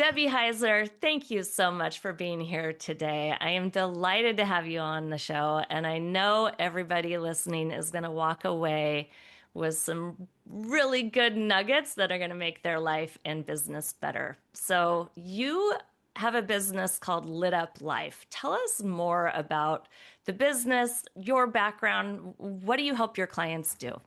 Debbie Heiser, thank you so much for being here today. I am delighted to have you on the show, and I know everybody listening is going to walk away with some really good nuggets that are going to make their life and business better. So, you have a business called Lit Up Life. Tell us more about the business, your background. What do you help your clients do?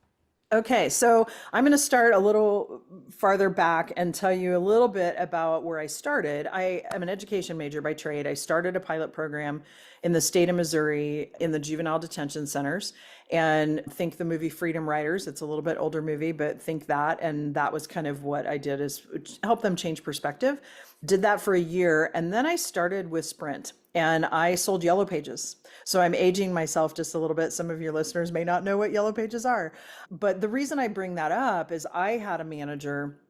Okay, so I'm going to start a little farther back and tell you a little bit about where I started. I am an education major by trade. I started a pilot program in the state of Missouri in the juvenile detention centers. And think the movie Freedom Riders. It's a little bit older movie, but think that. And that was kind of what I did, is help them change perspective. Did that for a year. And then I started with Sprint and I sold Yellow Pages. So I'm aging myself just a little bit. Some of your listeners may not know what Yellow Pages are. But the reason I bring that up is I had a manager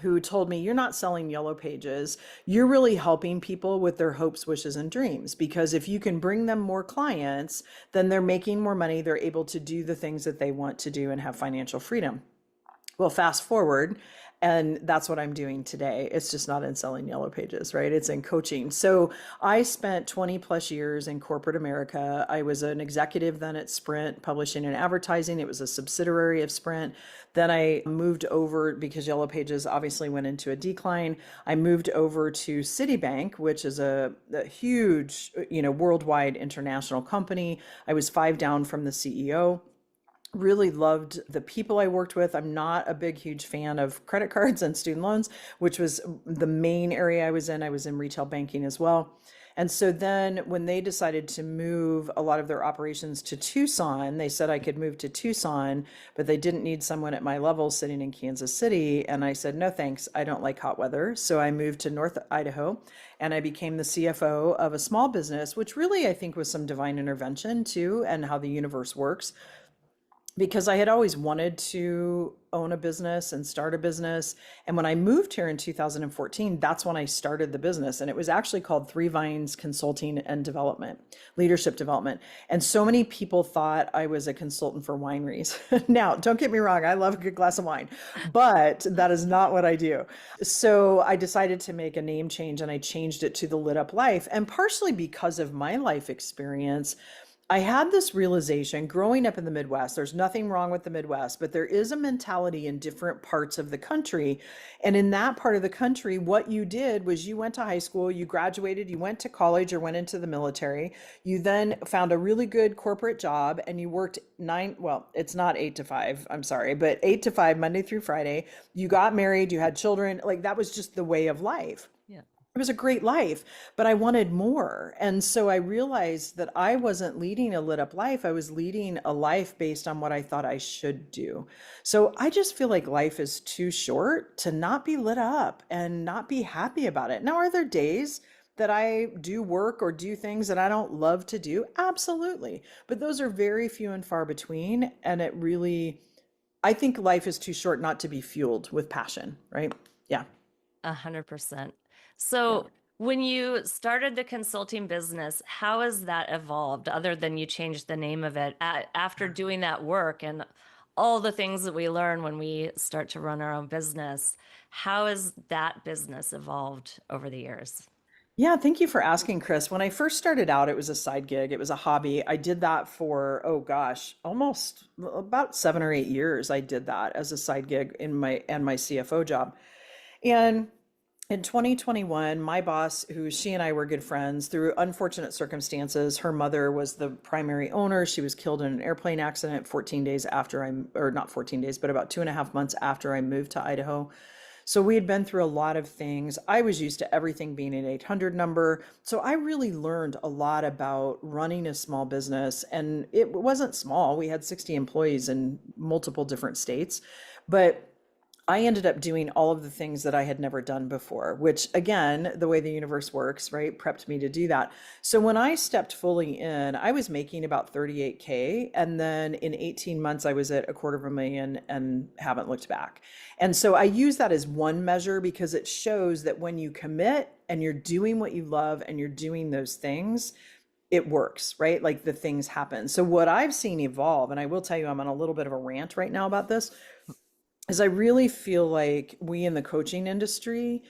who told me, you're not selling Yellow Pages. You're really helping people with their hopes, wishes, and dreams. Because if you can bring them more clients, then they're making more money. They're able to do the things that they want to do and have financial freedom. Well, fast forward, and that's what I'm doing today. It's just not in selling Yellow Pages, right? It's in coaching. So I spent 20 plus years in corporate America. I was an executive then at Sprint, publishing and advertising. It was a subsidiary of Sprint. Then I moved over because Yellow Pages obviously went into a decline. I moved over to Citibank, which is a huge, worldwide international company. I was five down from the CEO. Really loved the people I worked with. I'm not a big, huge fan of credit cards and student loans, which was the main area I was in. I was in retail banking as well. And so then when they decided to move a lot of their operations to Tucson, they said I could move to Tucson, but they didn't need someone at my level sitting in Kansas City. And I said, no, thanks. I don't like hot weather. So I moved to North Idaho and I became the CFO of a small business, which really I think was some divine intervention too, and how the universe works, because I had always wanted to own a business and start a business. And when I moved here in 2014, that's when I started the business. And it was actually called Three Vines Consulting and Development, Leadership Development. And so many people thought I was a consultant for wineries. Now, don't get me wrong, I love a good glass of wine, but that is not what I do. So I decided to make a name change and I changed it to the Lit Up Life. And partially because of my life experience, I had this realization growing up in the Midwest. There's nothing wrong with the Midwest, but there is a mentality in different parts of the country. And in that part of the country, what you did was you went to high school, you graduated, you went to college or went into the military. You then found a really good corporate job and you worked well, it's not 8 to 5, I'm sorry, but 8 to 5, Monday through Friday. You got married, you had children. Like that was just the way of life. Yeah. It was a great life, but I wanted more. And so I realized that I wasn't leading a lit up life. I was leading a life based on what I thought I should do. So I just feel like life is too short to not be lit up and not be happy about it. Now, are there days that I do work or do things that I don't love to do? Absolutely. But those are very few and far between. And it really, I think life is too short not to be fueled with passion, right? Yeah. 100%. Yeah. So, when you started the consulting business, how has that evolved other than you changed the name of it after doing that work and all the things that we learn when we start to run our own business? How has that business evolved over the years? Yeah, thank you for asking, Chris. When I first started out, it was a side gig. It was a hobby. I did that for, oh gosh, almost about 7 or 8 years. I did that as a side gig in my CFO job. And in 2021, my boss, who she and I were good friends, through unfortunate circumstances, her mother was the primary owner. She was killed in an airplane accident 14 days after or not 14 days, but about 2.5 months after I moved to Idaho. So we had been through a lot of things. I was used to everything being an 800 number. So I really learned a lot about running a small business. And it wasn't small. We had 60 employees in multiple different states. But I ended up doing all of the things that I had never done before, which again, the way the universe works, right, prepped me to do that. So when I stepped fully in, I was making about 38K. And then in 18 months, I was at 250,000 and haven't looked back. And so I use that as one measure because it shows that when you commit and you're doing what you love and you're doing those things, it works, right? Like the things happen. So what I've seen evolve, and I will tell you, I'm on a little bit of a rant right now about this, is I really feel like we in the coaching industry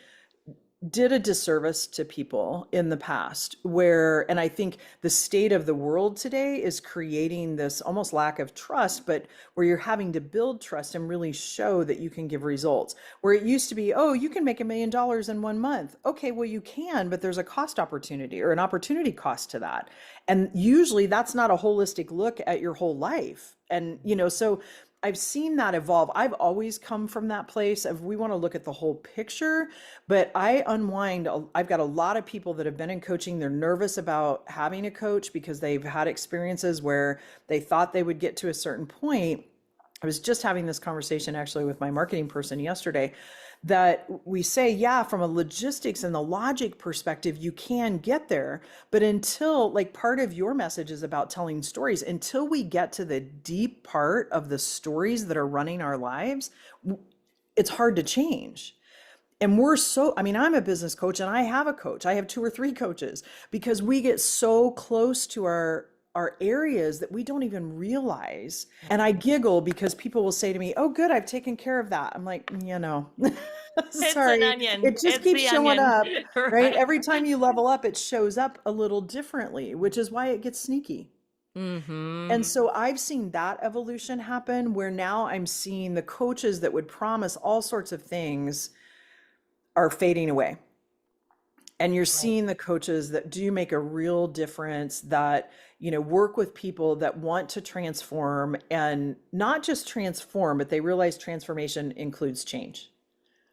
did a disservice to people in the past where, and I think the state of the world today is creating this almost lack of trust, but where you're having to build trust and really show that you can give results. Where it used to be, oh, you can make $1 million in 1 month. Okay, well, you can, but there's a cost opportunity or an opportunity cost to that. And usually that's not a holistic look at your whole life. And, so I've seen that evolve. I've always come from that place of we want to look at the whole picture, but I unwind. I've got a lot of people that have been in coaching. They're nervous about having a coach because they've had experiences where they thought they would get to a certain point. I was just having this conversation actually with my marketing person yesterday that we say, yeah, from a logistics and the logic perspective, you can get there. But until, like, part of your message is about telling stories, until we get to the deep part of the stories that are running our lives, it's hard to change. And I'm a business coach and I have a coach. I have 2 or 3 coaches because we get so close to our areas that we don't even realize. And I giggle because people will say to me, "Oh, good, I've taken care of that." I'm like, It's an sorry, onion. it just It's keeps the showing onion. up, right? Right. Every time you level up, it shows up a little differently, which is why it gets sneaky. Mm-hmm. And so I've seen that evolution happen where now I'm seeing the coaches that would promise all sorts of things are fading away. And you're Right. seeing the coaches that do make a real difference, that work with people that want to transform, and not just transform, but they realize transformation includes change.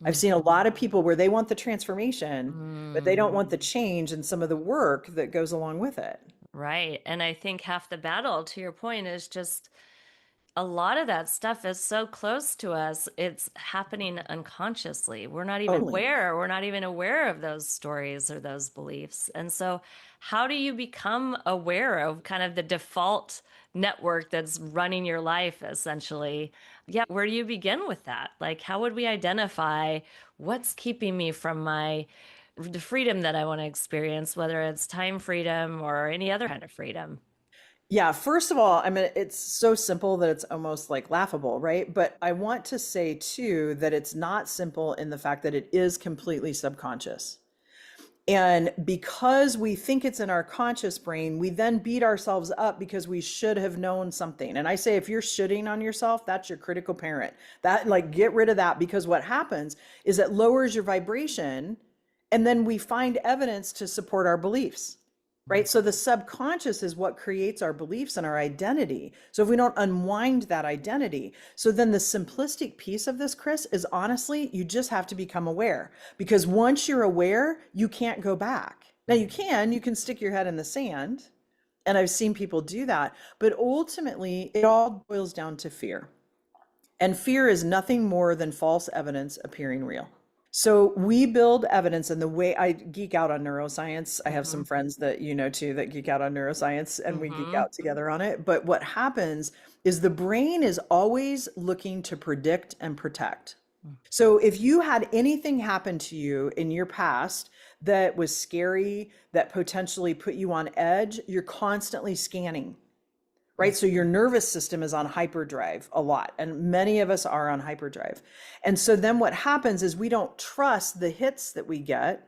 I've seen a lot of people where they want the transformation, but they don't Mm-hmm. want the change and some of the work that goes along with it. Right. And I think half the battle, to your point, is just a lot of that stuff is so close to us. It's happening unconsciously. Totally. We're not even aware of those stories or those beliefs. And so, how do you become aware of kind of the default network that's running your life essentially? Yeah, where do you begin with that? Like, how would we identify what's keeping me from the freedom that I want to experience, whether it's time freedom or any other kind of freedom? Yeah, first of all, I mean, it's so simple that it's almost like laughable, right? But I want to say too that it's not simple in the fact that it is completely subconscious. And because we think it's in our conscious brain, we then beat ourselves up because we should have known something. And I say, if you're shitting on yourself, that's your critical parent. That, like, get rid of that, because what happens is it lowers your vibration. And then we find evidence to support our beliefs, right? So the subconscious is what creates our beliefs and our identity. So if we don't unwind that identity, so then the simplistic piece of this, Chris, is honestly, you just have to become aware, because once you're aware, you can't go back. Now you can stick your head in the sand. And I've seen people do that, but ultimately it all boils down to fear. And fear is nothing more than false evidence appearing real. So we build evidence, and the way I geek out on neuroscience, I have Mm-hmm. some friends that too that geek out on neuroscience, and we geek Mm-hmm. out together on it. But what happens is the brain is always looking to predict and protect. So if you had anything happen to you in your past that was scary, that potentially put you on edge, you're constantly scanning, right? So your nervous system is on hyperdrive a lot, and many of us are on hyperdrive. And so then what happens is we don't trust the hits that we get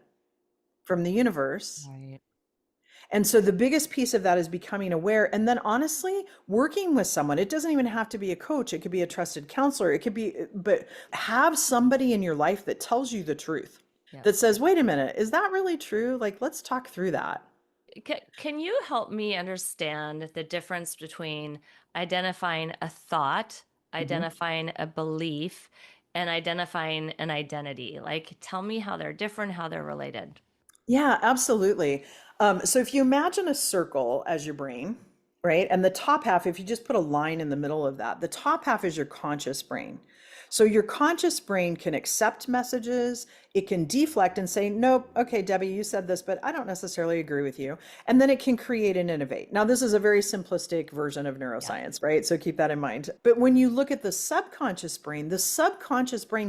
from the universe. Right. And so the biggest piece of that is becoming aware. And then honestly, working with someone. It doesn't even have to be a coach, it could be a trusted counselor. It could be, but have somebody in your life that tells you the truth, Yeah. that says, wait a minute, is that really true? Like, let's talk through that. Can you help me understand the difference between identifying a thought, Mhm. identifying a belief, and identifying an identity? Like, tell me how they're different, how they're related. Yeah, absolutely. So if you imagine a circle as your brain, right? And the top half, if you just put a line in the middle of that, the top half is your conscious brain. So your conscious brain can accept messages, it can deflect and say, nope, okay, Debbie, you said this, but I don't necessarily agree with you. And then it can create and innovate. Now, this is a very simplistic version of Yeah. neuroscience, right? So keep that in mind. But when you look at the subconscious brain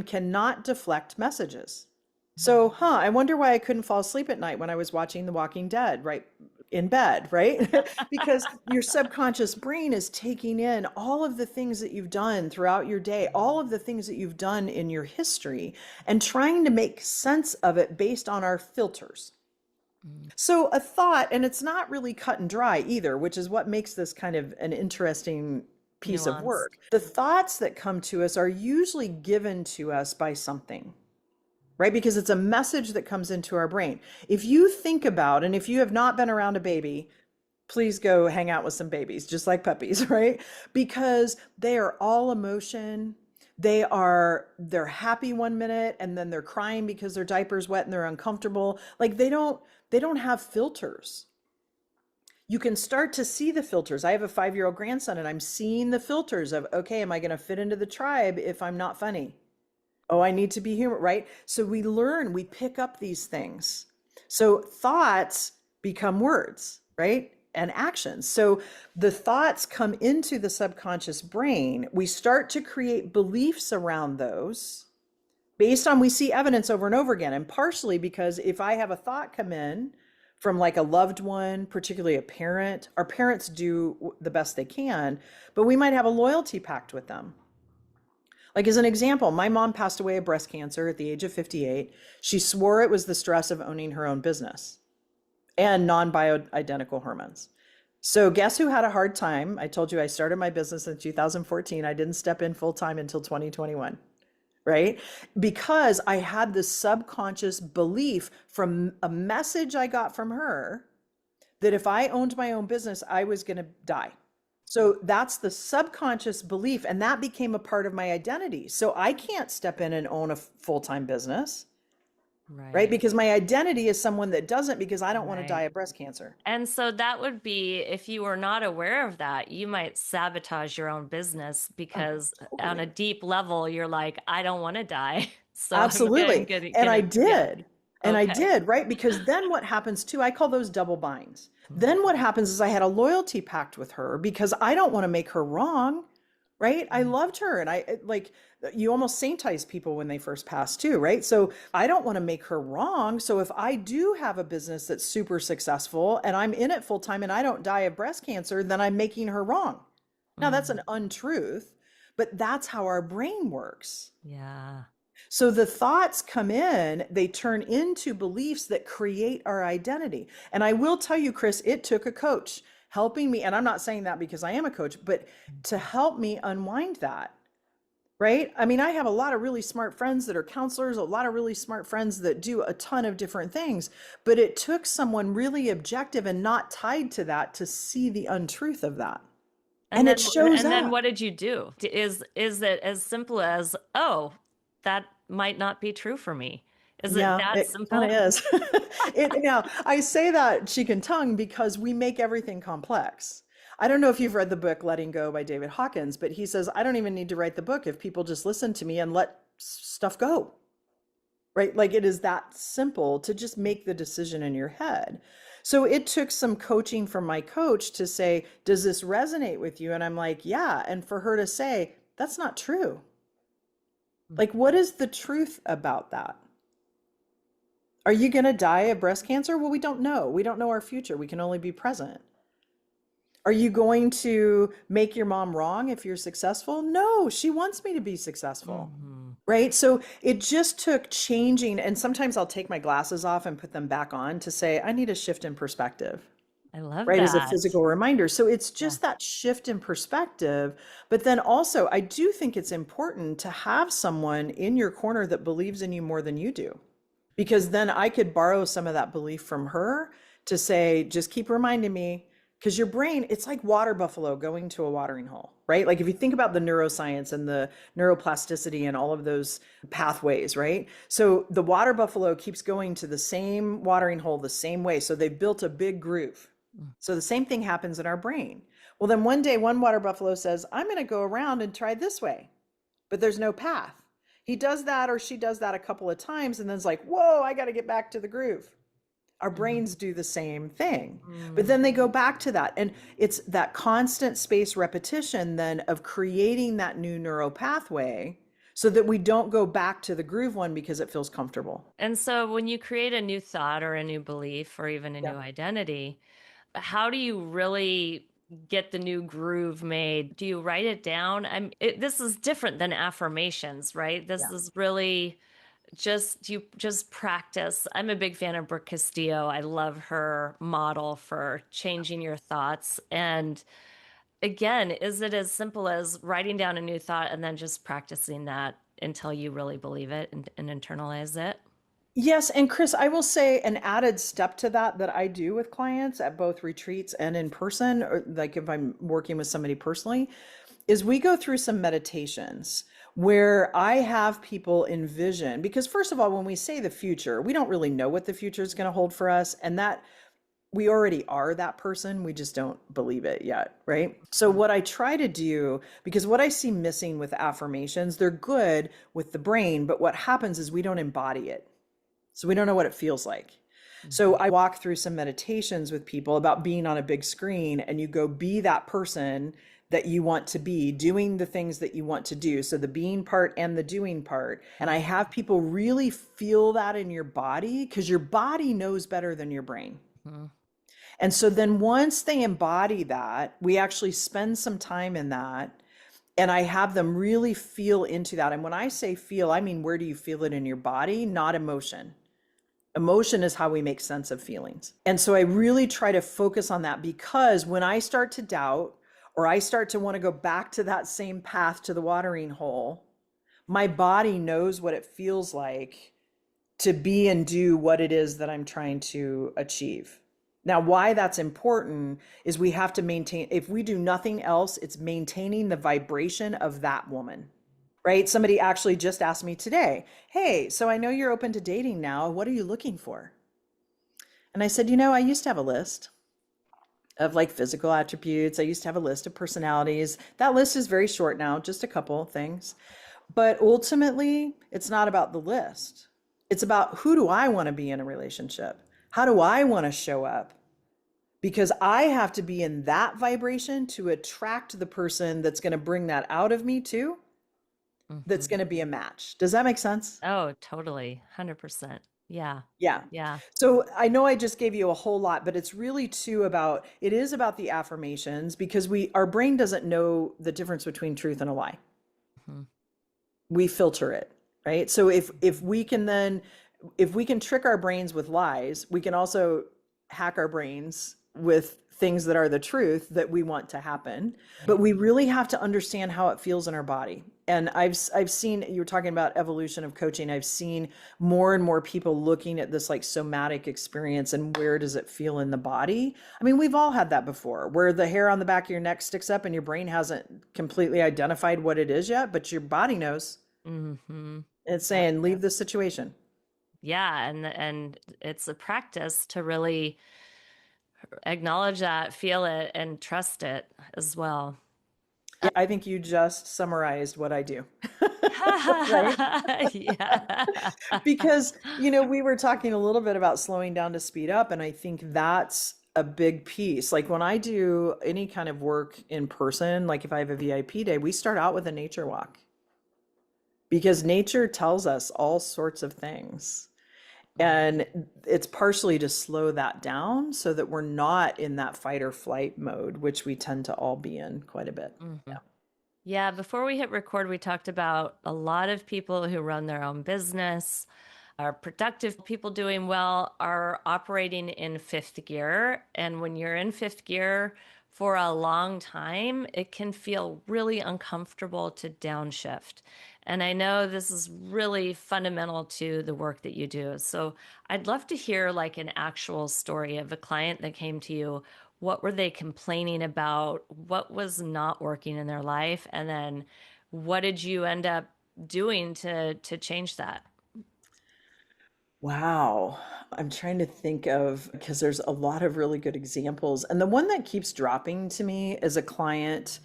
cannot deflect messages. So, I wonder why I couldn't fall asleep at night when I was watching The Walking Dead, right? in bed, right? Because your subconscious brain is taking in all of the things that you've done throughout your day, all of the things that you've done in your history, and trying to make sense of it based on our filters. Mm. So a thought, and it's not really cut and dry either, which is what makes this kind of an interesting piece of Nuanced. work. The thoughts that come to us are usually given to us by something, right? Because it's a message that comes into our brain. If you think about, and if you have not been around a baby, please go hang out with some babies, just like puppies, right? Because they are all emotion. They're happy one minute and then they're crying because their diaper's wet and they're uncomfortable. Like they don't have filters. You can start to see the filters. I have a 5-year-old grandson and I'm seeing the filters of, okay, am I going to fit into the tribe if I'm not funny? Oh, I need to be human, right? So we learn, we pick up these things. So thoughts become words, right? And actions. So the thoughts come into the subconscious brain. We start to create beliefs around those based on we see evidence over and over again. And partially because if I have a thought come in from like a loved one, particularly a parent, our parents do the best they can, but we might have a loyalty pact with them. Like as an example, my mom passed away of breast cancer at the age of 58. She swore it was the stress of owning her own business and non-bioidentical hormones. So guess who had a hard time? I told you I started my business in 2014. I didn't step in full time until 2021, right? Because I had this subconscious belief from a message I got from her that if I owned my own business, I was going to die. So that's the subconscious belief, and that became a part of my identity. So I can't step in and own a full-time business, right? Right. Because my identity is someone that doesn't, because I don't want to die Right. of breast cancer. And so that would be, if you were not aware of that, you might sabotage your own business Oh, because on a totally. deep level, you're like, I don't want to die. So I'm Absolutely. And I yeah. did. And I Okay. did, right? Because then what happens too, I call those double binds. Mm. Then what happens is I had a loyalty pact with her because I don't want to make her wrong, right? I loved her and like you almost saintize people when they first pass too, right? So I don't want to make her wrong. So if I do have a business that's super successful and I'm in it full time and I don't die of breast cancer, then I'm making her wrong. Now that's Mm. an untruth, but that's how our brain works. Yeah. So the thoughts come in, they turn into beliefs that create our identity. And I will tell you, Chris, it took a coach helping me. And I'm not saying that because I am a coach, but to help me unwind that. Right. I mean, I have a lot of really smart friends that are counselors, a lot of really smart friends that do a ton of different things. But it took someone really objective and not tied to that to see the untruth of that. And it shows And then up. what did you do? Is it as simple as, oh, that might not be true for me? Is it Yeah, that it kind of simple? is. Now, I say that cheek and tongue because we make everything complex. I don't know if you've read the book Letting Go by David Hawkins, but he says, I don't even need to write the book if people just listen to me and let stuff go, right? Like it is that simple to just make the decision in your head. So it took some coaching from my coach to say, does this resonate with you? And I'm like, yeah. And for her to say, that's not true. Like, what is the truth about that? Are you going to die of breast cancer? Well, we don't know. We don't know our future. We can only be present. Are you going to make your mom wrong if you're successful? No, she wants me to be successful. Hmm. Right. So it just took changing. And sometimes I'll take my glasses off and put them back on to say, I need a shift in perspective, I love right? As a that. physical reminder. So it's Yeah. just that shift in perspective. But then also, I do think it's important to have someone in your corner that believes in you more than you do, because then I could borrow some of that belief from her to say, just keep reminding me, because your brain, it's like water buffalo going to a watering hole, right? Like if you think about the neuroscience and the neuroplasticity and all of those pathways, right? So the water buffalo keeps going to the same watering hole the same way. So they built a big groove. Mm. So the same thing happens in our brain. Well, then one day, one water buffalo says, I'm going to go around and try this way, but there's no path. He does that or she does that a couple of times and then it's like, whoa, I got to get back to the groove. Our Mhm. brains do the same thing, but Mm. then they go back to that. And it's that constant space repetition then of creating that new neural pathway so that we don't go back to the groove one because it feels comfortable. And so when you create a new thought or a new belief or even a Yeah. new identity, how do you really get the new groove made? Do you write it down? This is different than affirmations, right? This Yeah. is really just you just practice. I'm a big fan of Brooke Castillo. I love her model for changing your thoughts. And again, is it as simple as writing down a new thought and then just practicing that until you really believe it and internalize it? Yes, and Chris, I will say an added step to that that I do with clients at both retreats and in person, or like if I'm working with somebody personally, is we go through some meditations where I have people envision, because first of all, when we say the future, we don't really know what the future is going to hold for us, and that we already are that person, we just don't believe it yet, right? So what I try to do, because what I see missing with affirmations, they're good with the brain, but what happens is we don't embody it. So we don't know what it feels like. So Mhm. I walk through some meditations with people about being on a big screen, and you go be that person that you want to be, doing the things that you want to do. So the being part and the doing part. And I have people really feel that in your body, because your body knows better than your brain. Mhm. And so then once they embody that, we actually spend some time in that. And I have them really feel into that. And when I say feel, I mean, where do you feel it in your body? Not emotion. Emotion is how we make sense of feelings. And so I really try to focus on that, because when I start to doubt or I start to want to go back to that same path to the watering hole, my body knows what it feels like to be and do what it is that I'm trying to achieve. Now, why that's important is we have to maintain, if we do nothing else, it's maintaining the vibration of that woman, right? Somebody actually just asked me today, hey, so I know you're open to dating now. What are you looking for? And I said, I used to have a list of like physical attributes. I used to have a list of personalities. That list is very short now, just a couple things. But ultimately, it's not about the list. It's about, who do I want to be in a relationship? How do I want to show up? Because I have to be in that vibration to attract the person that's going to bring that out of me too, that's Mhm. going to be a match. Does that make sense? Oh, totally. 100%. Yeah. Yeah. Yeah. So I know I just gave you a whole lot, but it's really too about, it is about the affirmations, because our brain doesn't know the difference between truth and a lie. Mhm. We filter it, right? So if we can trick our brains with lies, we can also hack our brains with things that are the truth that we want to happen. But Right. we really have to understand how it feels in our body. And I've seen, you were talking about evolution of coaching. I've seen more and more people looking at this like somatic experience and where does it feel in the body. I mean, we've all had that before, where the hair on the back of your neck sticks up and your brain hasn't completely identified what it is yet, but your body knows. Hmm. It's saying, leave this situation. Yeah, and it's a practice to really acknowledge that, feel it, and trust it as well. Yeah, I think you just summarized what I do, right? Yeah. Because, we were talking a little bit about slowing down to speed up, and I think that's a big piece. Like when I do any kind of work in person, like if I have a VIP day, we start out with a nature walk, because nature tells us all sorts of things. And it's partially to slow that down so that we're not in that fight or flight mode, which we tend to all be in quite a bit. Hmm. Yeah, before we hit record, we talked about a lot of people who run their own business, are productive people doing well, are operating in fifth gear. And when you're in fifth gear for a long time, it can feel really uncomfortable to downshift. And I know this is really fundamental to the work that you do. So I'd love to hear like an actual story of a client that came to you. What were they complaining about? What was not working in their life? And then what did you end up doing to change that? Wow. I'm trying to think of, because there's a lot of really good examples. And the one that keeps dropping to me is a client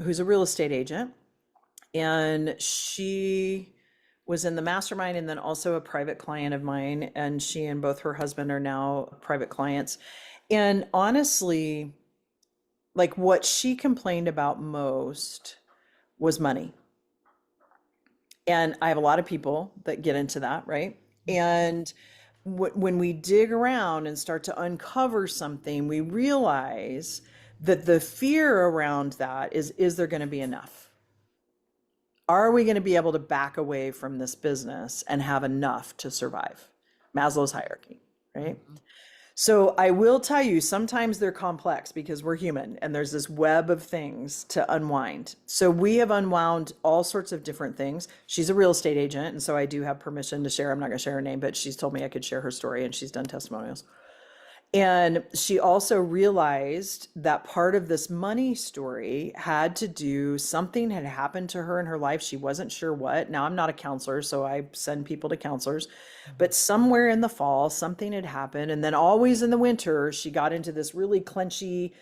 who's a real estate agent. And she was in the mastermind and then also a private client of mine. And she and both her husband are now private clients. And honestly, like what she complained about most was money. And I have a lot of people that get into that, right? And when we dig around and start to uncover something, we realize that the fear around that is there going to be enough? Are we going to be able to back away from this business and have enough to survive? Maslow's hierarchy, right? Mhm. So I will tell you, sometimes they're complex because we're human and there's this web of things to unwind. So we have unwound all sorts of different things. She's a real estate agent, and so I do have permission to share. I'm not going to share her name, but she's told me I could share her story and she's done testimonials. And she also realized that part of this money story had to do, something had happened to her in her life. She wasn't sure what. Now, I'm not a counselor, so I send people to counselors. But somewhere in the fall, something had happened. And then always in the winter, she got into this really clenchy,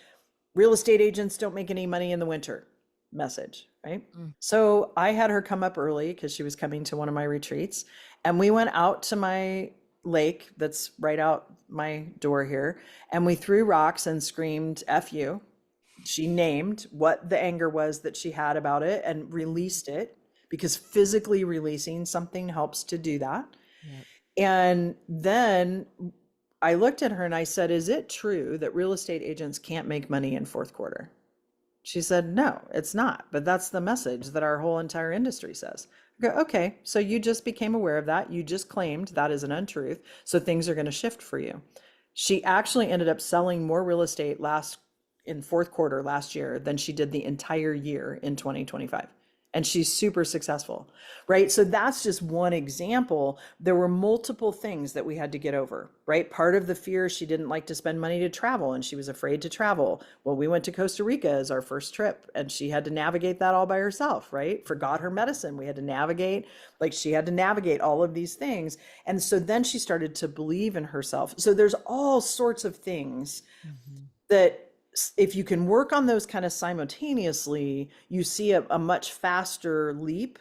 real estate agents don't make any money in the winter message, right? Mhm. So I had her come up early because she was coming to one of my retreats. And we went out to my lake that's right out my door here. And we threw rocks and screamed, F you. She named what the anger was that she had about it and released it, because physically releasing something helps to do that. Yep. And then I looked at her and I said, is it true that real estate agents can't make money in fourth quarter? She said, no, it's not. But that's the message that our whole entire industry says. I go, okay, so you just became aware of that. You just claimed that is an untruth. So things are going to shift for you. She actually ended up selling more real estate in fourth quarter last year than she did the entire year in 2025. And she's super successful, right? So that's just one example. There were multiple things that we had to get over, right? Part of the fear, she didn't like to spend money to travel and she was afraid to travel. Well, we went to Costa Rica as our first trip and she had to navigate that all by herself, right? Forgot her medicine. We had to navigate, like she had to navigate all of these things. And so then she started to believe in herself. So there's all sorts of things Mhm. that if you can work on those kind of simultaneously, you see a much faster leap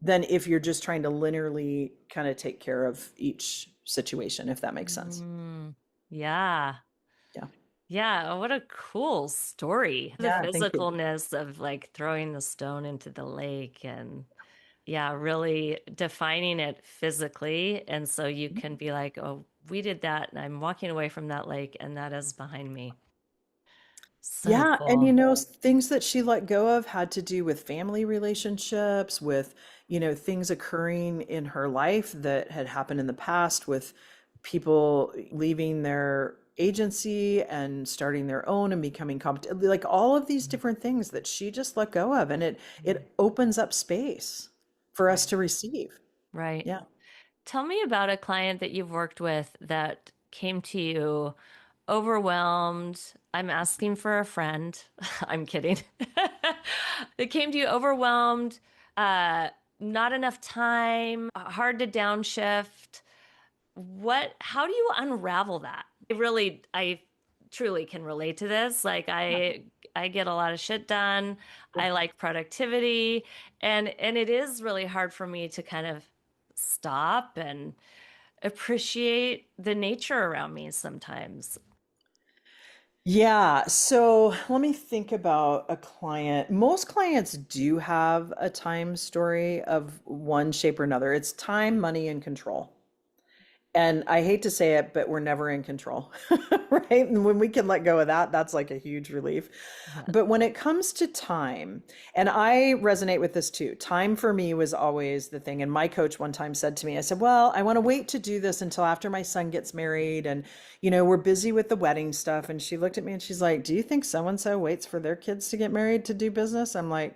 than if you're just trying to linearly kind of take care of each situation, if that makes sense. Mm, yeah. Yeah. Yeah. What a cool story. The Yeah, thank you. physicalness of like throwing the stone into the lake and yeah, really defining it physically. And so you can be like, oh, we did that and I'm walking away from that lake and that is behind me. So Yeah, and cool. things that she let go of had to do with family relationships, with, things occurring in her life that had happened in the past, with people leaving their agency and starting their own and becoming competent, like all of these different things that she just let go of, and Mhm. it opens up space for us Right. to receive. Right. Yeah. Tell me about a client that you've worked with that came to you overwhelmed. I'm asking for a friend. I'm kidding. It came to you overwhelmed, uh, not enough time, hard to downshift. How do you unravel that? I truly can relate to this. Like I get a lot of shit done. Yeah. I like productivity and it is really hard for me to kind of stop and appreciate the nature around me sometimes. Yeah, so let me think about a client. Most clients do have a time story of one shape or another. It's time, money, and control. And I hate to say it, but we're never in control, right? And when we can let go of that, that's like a huge relief. Yeah. But when it comes to time, and I resonate with this too, time for me was always the thing. And my coach one time said to me, I said, well, I want to wait to do this until after my son gets married. And, we're busy with the wedding stuff. And she looked at me and she's like, do you think so and so waits for their kids to get married to do business? I'm like,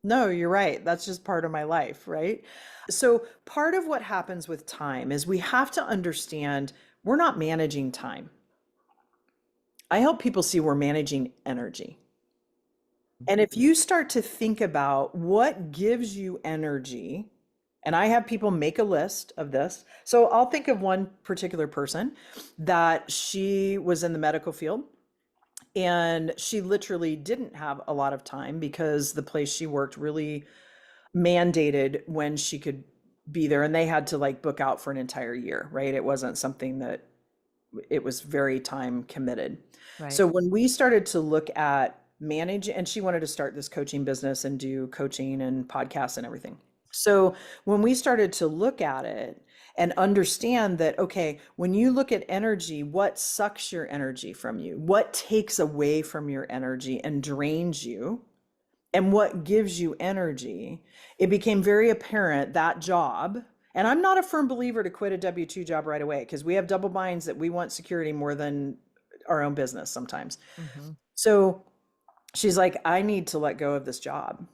no, you're right. That's just part of my life, right? So, part of what happens with time is we have to understand we're not managing time. I help people see we're managing energy. And if you start to think about what gives you energy, and I have people make a list of this. So, I'll think of one particular person that she was in the medical field and she literally didn't have a lot of time because the place she worked really mandated when she could be there, and they had to like book out for an entire year, right? It wasn't something that it was very time committed. Right. So when we started to look at manage, and she wanted to start this coaching business and do coaching and podcasts and everything. So when we started to look at it and understand that, okay, when you look at energy, what sucks your energy from you? What takes away from your energy and drains you? And what gives you energy? It became very apparent that job. And I'm not a firm believer to quit a W-2 job right away because we have double minds that we want security more than our own business sometimes. Mm-hmm. So she's like, I need to let go of this job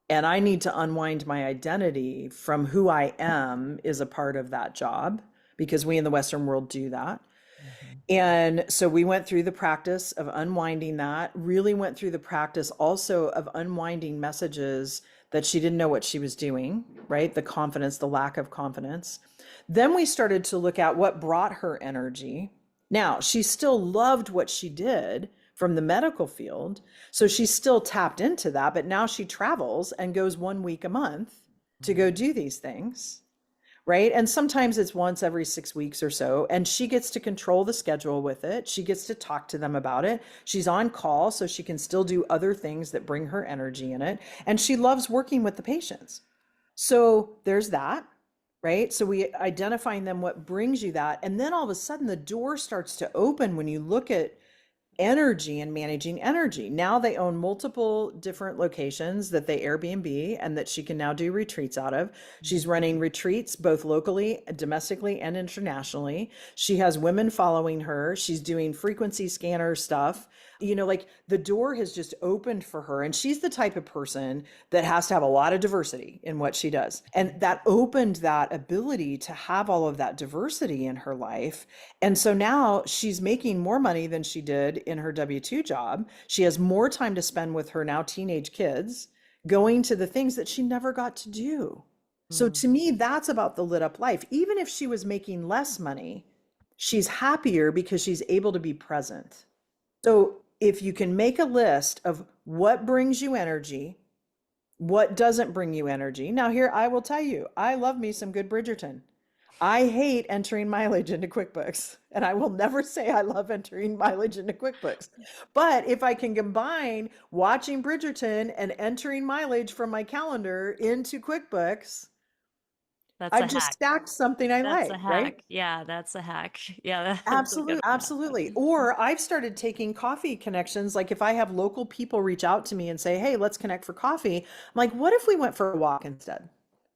and I need to unwind my identity from who I am is a part of that job because we in the Western world do that. Mm-hmm. And so we went through the practice of unwinding that, really went through the practice also of unwinding messages that she didn't know what she was doing, right? The confidence, the lack of confidence. Then we started to look at what brought her energy. Now, she still loved what she did from the medical field. So she still tapped into that, but now she travels and goes 1 week a month to go do these things, right? And sometimes it's once every 6 weeks or so. And she gets to control the schedule with it. She gets to talk to them about it. She's on call, so she can still do other things that bring her energy in it. And she loves working with the patients. So there's that, right? So we identifying them what brings you that. And then all of a sudden the door starts to open when you look at energy and managing energy. Now they own multiple different locations that they Airbnb and that she can now do retreats out of. She's running retreats both locally, domestically, and internationally. She has women following her. She's doing frequency scanner stuff. You know, like the door has just opened for her. And she's the type of person that has to have a lot of diversity in what she does. And that opened that ability to have all of that diversity in her life. And so now she's making more money than she did in her W-2 job. She has more time to spend with her now teenage kids, going to the things that she never got to do. So Mm-hmm. to me, that's about the lit up life. Even if she was making less money, she's happier because she's able to be present. So if you can make a list of what brings you energy, what doesn't bring you energy. Now, here I will tell you, I love me some good Bridgerton. I hate entering mileage into QuickBooks, and I will never say I love entering mileage into QuickBooks. But if I can combine watching Bridgerton and entering mileage from my calendar into QuickBooks, That's a I've just hack. stacked something I That's a like, right? hack. Yeah, that's a hack. Yeah, that's a good Absolutely, one. absolutely. Or I've started taking coffee connections. Like if I have local people reach out to me and say, "Hey, let's connect for coffee." I'm like, "What if we went for a walk instead?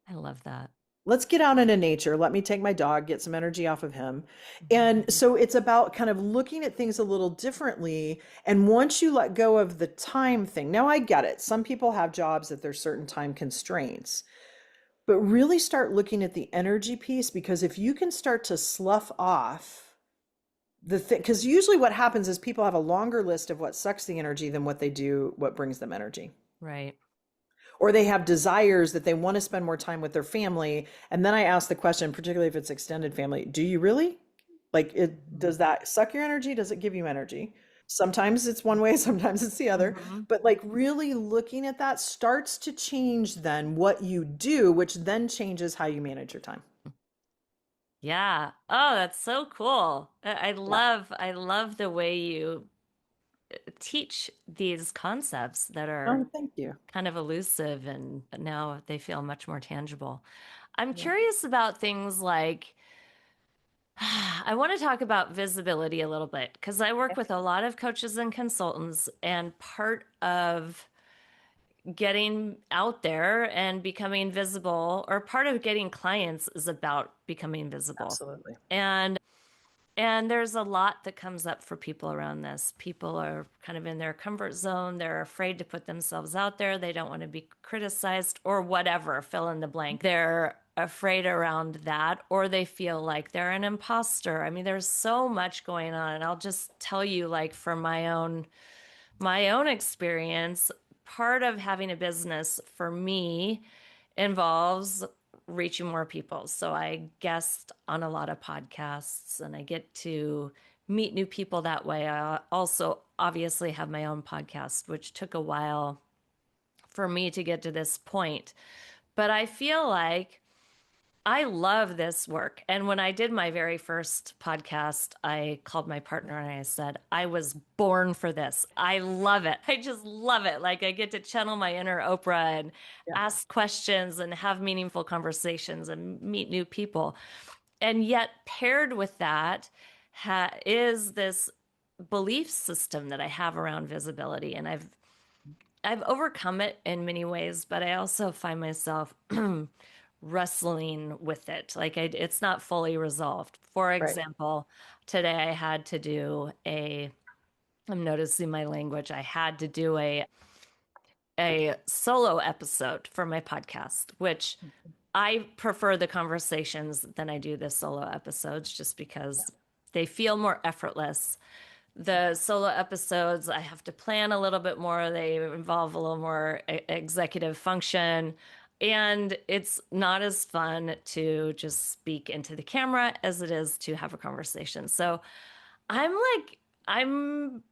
I love that. Let's get out into nature. Let me take my dog, get some energy off of him." Mhm. And so it's about kind of looking at things a little differently. And once you let go of the time thing, now I get it. Some people have jobs that there's certain time constraints, but really start looking at the energy piece because if you can start to slough off the thing, because usually what happens is people have a longer list of what sucks the energy than what they do, what brings them energy. Right. Or they have desires that they want to spend more time with their family. And then I ask the question, particularly if it's extended family, do you really? Like it Mhm. does that suck your energy? Does it give you energy? Sometimes it's one way, sometimes it's the other. Mhm. But like really looking at that starts to change then what you do, which then changes how you manage your time. Yeah. Oh, that's so cool. Yeah. I love the way you teach these concepts that are Oh, thank you. kind of elusive and now they feel much more tangible. I'm Yeah. curious about things like I want to talk about visibility a little bit because I work with a lot of coaches and consultants, and part of getting out there and becoming visible, or part of getting clients, is about becoming visible. Absolutely. And there's a lot that comes up for people around this. People are kind of in their comfort zone. They're afraid to put themselves out there. They don't want to be criticized or whatever, fill in the blank. They're afraid around that, or they feel like they're an imposter. I mean, there's so much going on. And I'll just tell you, like, from my own experience, part of having a business for me involves reaching more people. So I guest on a lot of podcasts and I get to meet new people that way. I also obviously have my own podcast, which took a while for me to get to this point. But I feel like I love this work. And when I did my very first podcast, I called my partner and I said, I was born for this. I love it. I just love it. Like I get to channel my inner Oprah and Yeah. ask questions and have meaningful conversations and meet new people. And yet, paired with that is this belief system that I have around visibility. And I've overcome it in many ways, but I also find myself wrestling with it. Like it's not fully resolved. For Right. example, today I had to do I'm noticing my language. I had to do a solo episode for my podcast, which I prefer the conversations than I do the solo episodes just because they feel more effortless. The solo episodes, I have to plan a little bit more. They involve a little more executive function. And it's not as fun to just speak into the camera as it is to have a conversation. So I'm like, I'm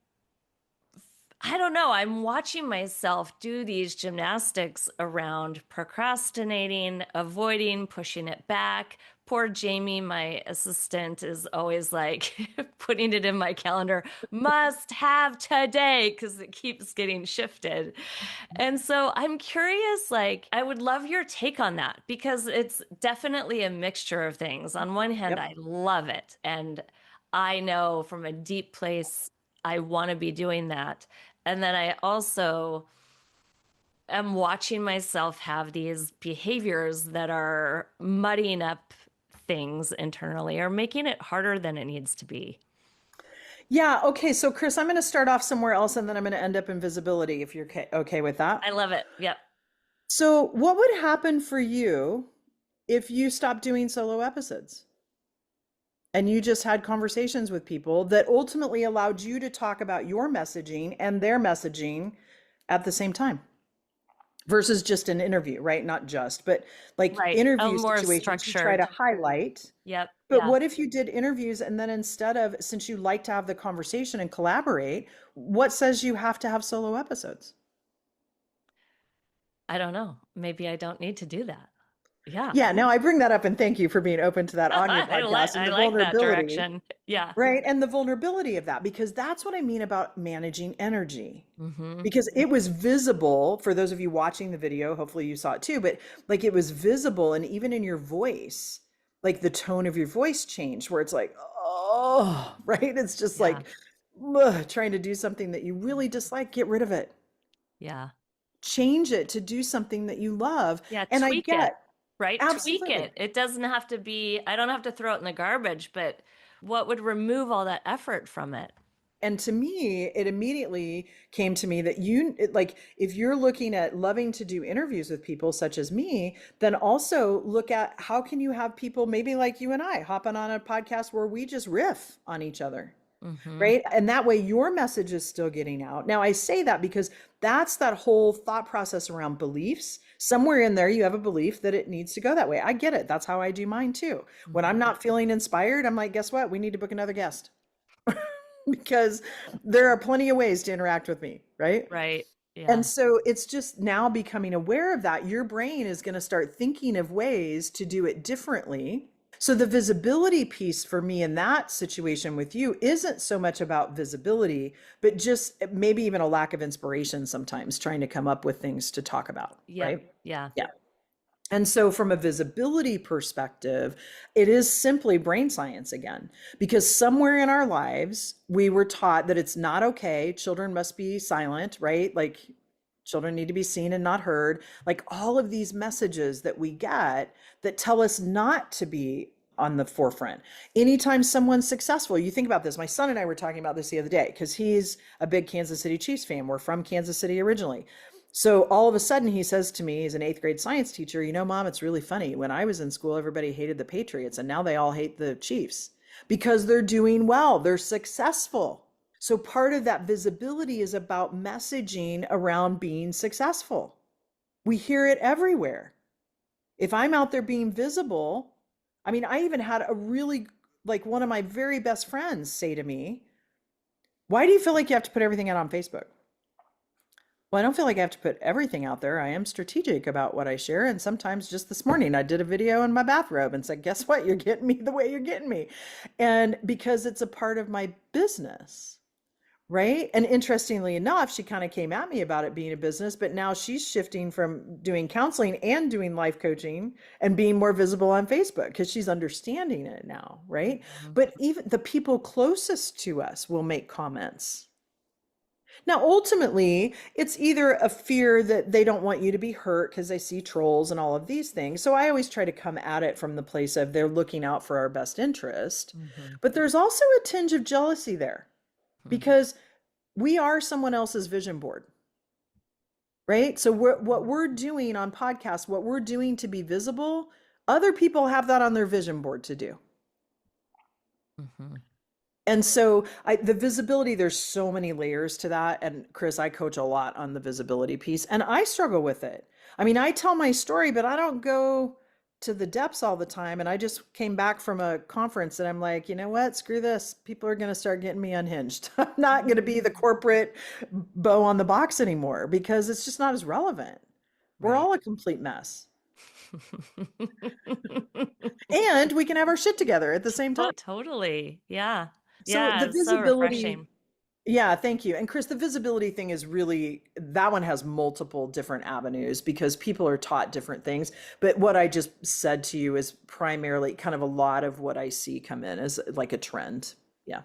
I don't know. I'm watching myself do these gymnastics around procrastinating, avoiding, pushing it back. Poor Jamie, my assistant, is always like putting it in my calendar, must have today, because it keeps getting shifted. And so I'm curious, like, I would love your take on that because it's definitely a mixture of things. On one hand, Yep. I love it. And I know from a deep place, I want to be doing that. And then I also am watching myself have these behaviors that are muddying up things internally or making it harder than it needs to be. Yeah. Okay. So, Chris, I'm going to start off somewhere else and then I'm going to end up in visibility if you're okay with that. I love it. Yep. So, what would happen for you if you stopped doing solo episodes and you just had conversations with people that ultimately allowed you to talk about your messaging and their messaging at the same time versus just an interview, right? Not just, but like Right. A interview more situations, you try to structured. highlight. Yep. But Yeah. what if you did interviews and then instead of, since you like to have the conversation and collaborate, what says you have to have solo episodes? I don't know. Maybe I don't need to do that. Yeah. Yeah, now I bring that up and thank you for being open to that on your podcast and I the like that vulnerability, direction. Yeah. right? And the vulnerability of that, because that's what I mean about managing energy. Hmm. Because it was visible for those of you watching the video, hopefully you saw it too, but like it was visible and even in your voice, like the tone of your voice changed where it's like, oh, right? It's just Yeah. like ugh, trying to do something that you really dislike, get rid of it. Yeah. Change it to do something that you love. Yeah. And I Tweak it. get Right? Tweak absolutely. it. It doesn't have to be, I don't have to throw it in the garbage, but what would remove all that effort from it? And to me, it immediately came to me that like, if you're looking at loving to do interviews with people such as me, then also look at how can you have people maybe like you and I hopping on a podcast where we just riff on each other, Hmm. right? And that way your message is still getting out. Now, I say that because that's that whole thought process around beliefs. Somewhere in there, you have a belief that it needs to go that way. I get it. That's how I do mine too. When I'm Hmm. not feeling inspired, I'm like, guess what? We need to book another guest because there are plenty of ways to interact with me, right? Right. And Yeah. so it's just now becoming aware of that. Your brain is going to start thinking of ways to do it differently. So the visibility piece for me in that situation with you isn't so much about visibility, but just maybe even a lack of inspiration sometimes trying to come up with things to talk about, Yep. right? Yeah. Yeah. And so, from a visibility perspective, it is simply brain science again, because somewhere in our lives, we were taught that it's not okay. Children must be silent, right? Like, children need to be seen and not heard. Like, all of these messages that we get that tell us not to be on the forefront. Anytime someone's successful, you think about this. My son and I were talking about this the other day because he's a big Kansas City Chiefs fan. We're from Kansas City originally. So all of a sudden he says to me, he's an eighth grade science teacher, you know, Mom, it's really funny. When I was in school, everybody hated the Patriots and now they all hate the Chiefs because they're doing well. They're successful. So part of that visibility is about messaging around being successful. We hear it everywhere. If I'm out there being visible, I mean, I even had a really, like one of my very best friends say to me, why do you feel like you have to put everything out on Facebook? Well, I don't feel like I have to put everything out there. I am strategic about what I share. And sometimes just this morning, I did a video in my bathrobe and said, guess what? You're getting me the way you're getting me. And because it's a part of my business, right? And interestingly enough, she kind of came at me about it being a business, but now she's shifting from doing counseling and doing life coaching and being more visible on Facebook because she's understanding it now, right? Mhm. But even the people closest to us will make comments. Now, ultimately, it's either a fear that they don't want you to be hurt because they see trolls and all of these things. So I always try to come at it from the place of they're looking out for our best interest. Mhm. But there's also a tinge of jealousy there Mhm. because we are someone else's vision board, right? So what we're doing on podcasts, what we're doing to be visible, other people have that on their vision board to do. Mhm. And so the visibility, there's so many layers to that. And Chris, I coach a lot on the visibility piece and I struggle with it. I mean, I tell my story, but I don't go to the depths all the time. And I just came back from a conference and I'm like, you know what? Screw this. People are going to start getting me unhinged. I'm not going to be the corporate bow on the box anymore because it's just not as relevant. We're Right. all a complete mess. And we can have our shit together at the same time. Totally. Yeah. So Yeah. the It's so visibility. refreshing. Yeah, thank you. And Chris, the visibility thing is really, that one has multiple different avenues because people are taught different things. But what I just said to you is primarily kind of a lot of what I see come in as like a trend. Yeah.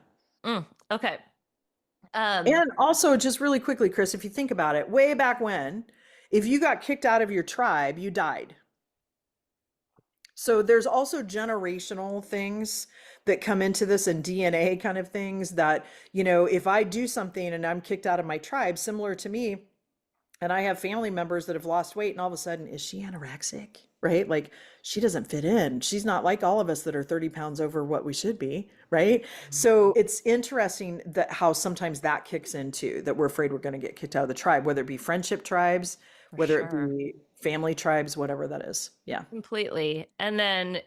Okay. Um, And also, just really quickly, Chris, if you think about it, way back when, if you got kicked out of your tribe, you died. So there's also generational things that come into this and DNA kind of things that, if I do something and I'm kicked out of my tribe, similar to me, and I have family members that have lost weight, and all of a sudden, is she anorexic? Right? Like she doesn't fit in. She's not like all of us that are 30 pounds over what we should be. Right. So it's interesting that how sometimes that kicks into that we're afraid we're going to get kicked out of the tribe, whether it be friendship tribes, for whether it sure. be family tribes, whatever that is. Yeah. Completely. And then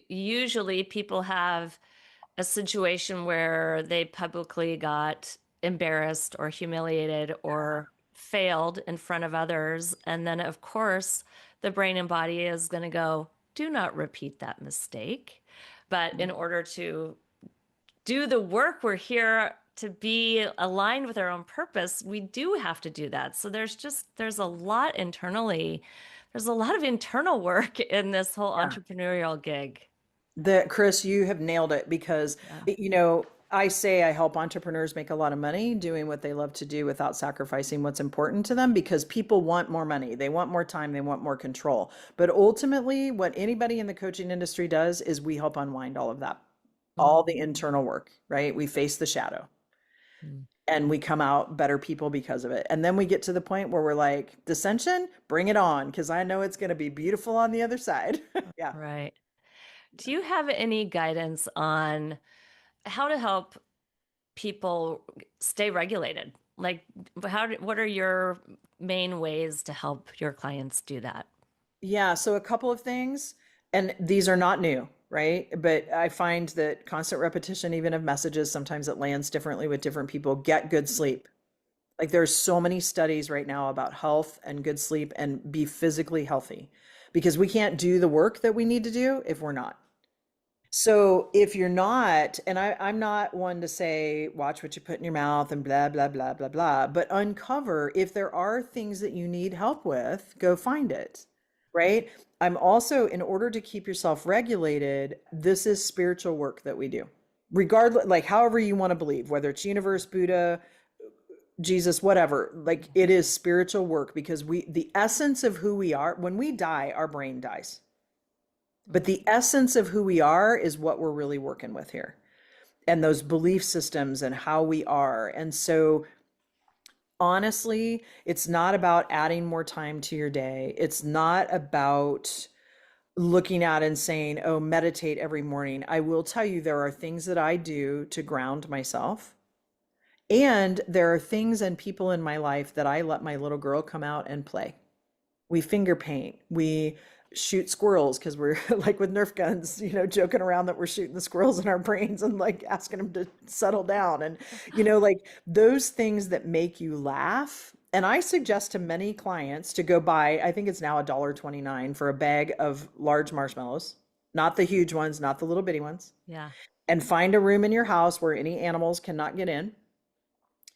usually people have a situation where they publicly got embarrassed or humiliated or failed in front of others. And then, of course, the brain and body is going to go, do not repeat that mistake. But in order to do the work, we're here to be aligned with our own purpose. We do have to do that. So there's a lot internally, there's a lot of internal work in this whole Yeah. entrepreneurial gig. That Chris, you have nailed it because, Yeah. I say I help entrepreneurs make a lot of money doing what they love to do without sacrificing what's important to them because people want more money. They want more time. They want more control. But ultimately, what anybody in the coaching industry does is we help unwind all of that, all the internal work, right? We face the shadow Mhm. and we come out better people because of it. And then we get to the point where we're like, dissension, bring it on because I know it's going to be beautiful on the other side. Yeah. Right. Do you have any guidance on how to help people stay regulated? Like, what are your main ways to help your clients do that? Yeah, so a couple of things, and these are not new, right? But I find that constant repetition, even of messages, sometimes it lands differently with different people. Get good sleep. Like there's so many studies right now about health and good sleep and be physically healthy because we can't do the work that we need to do if we're not. So if you're not, and I'm not one to say, watch what you put in your mouth and blah, blah, blah, blah, blah, but uncover if there are things that you need help with, go find it, right? I'm also, in order to keep yourself regulated, this is spiritual work that we do. Regardless, like however you want to believe, whether it's universe, Buddha, Jesus, whatever, like it is spiritual work because the essence of who we are, when we die, our brain dies. But the essence of who we are is what we're really working with here. And those belief systems and how we are. And so honestly, it's not about adding more time to your day. It's not about looking at and saying, oh, meditate every morning. I will tell you, there are things that I do to ground myself. And there are things and people in my life that I let my little girl come out and play. We finger paint. We shoot squirrels because we're like with Nerf guns, joking around that we're shooting the squirrels in our brains and like asking them to settle down. And, like those things that make you laugh And I suggest to many clients to go buy, I think it's now $1.29 for a bag of large marshmallows, not the huge ones, not the little bitty ones, Yeah. and find a room in your house where any animals cannot get in.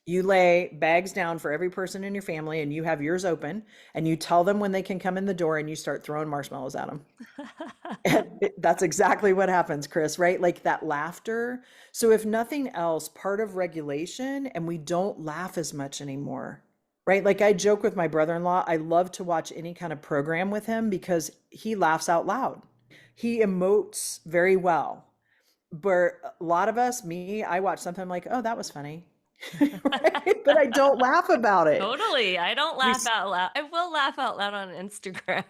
You lay bags down for every person in your family and you have yours open and you tell them when they can come in the door and you start throwing marshmallows at them. That's exactly what happens, Chris, right? Like that laughter. So, if nothing else, part of regulation, and we don't laugh as much anymore, right? Like I joke with my brother in law, I love to watch any kind of program with him because he laughs out loud. He emotes very well. But a lot of us, me, I watch something like, oh, that was funny. Right? But I don't laugh about it. Totally. I don't We, laugh out loud. I will laugh out loud on Instagram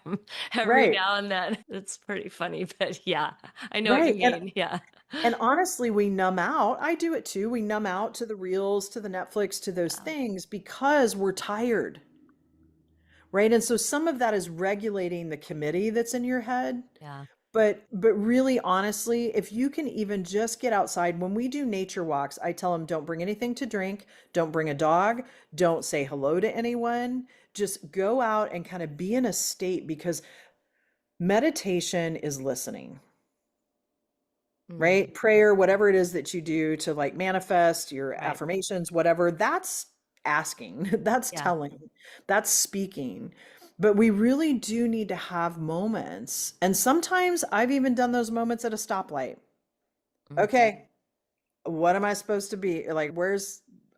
every right, now and then. It's pretty funny, but yeah, I know what you right. mean. Yeah. And honestly, we numb out. I do it too. We numb out to the reels, to the Netflix, to those Yeah. things because we're tired, right? And so some of that is regulating the committee that's in your head. Yeah. But really honestly, if you can even just get outside, when we do nature walks, I tell them don't bring anything to drink, don't bring a dog, don't say hello to anyone. Just go out and kind of be in a state because meditation is listening. Mm. Right? Prayer, whatever it is that you do to like manifest your Right. affirmations, whatever, that's asking, that's Yeah. telling, that's speaking. But we really do need to have moments. And sometimes I've even done those moments at a stoplight. Mhm. Okay, what am I supposed to be? Like,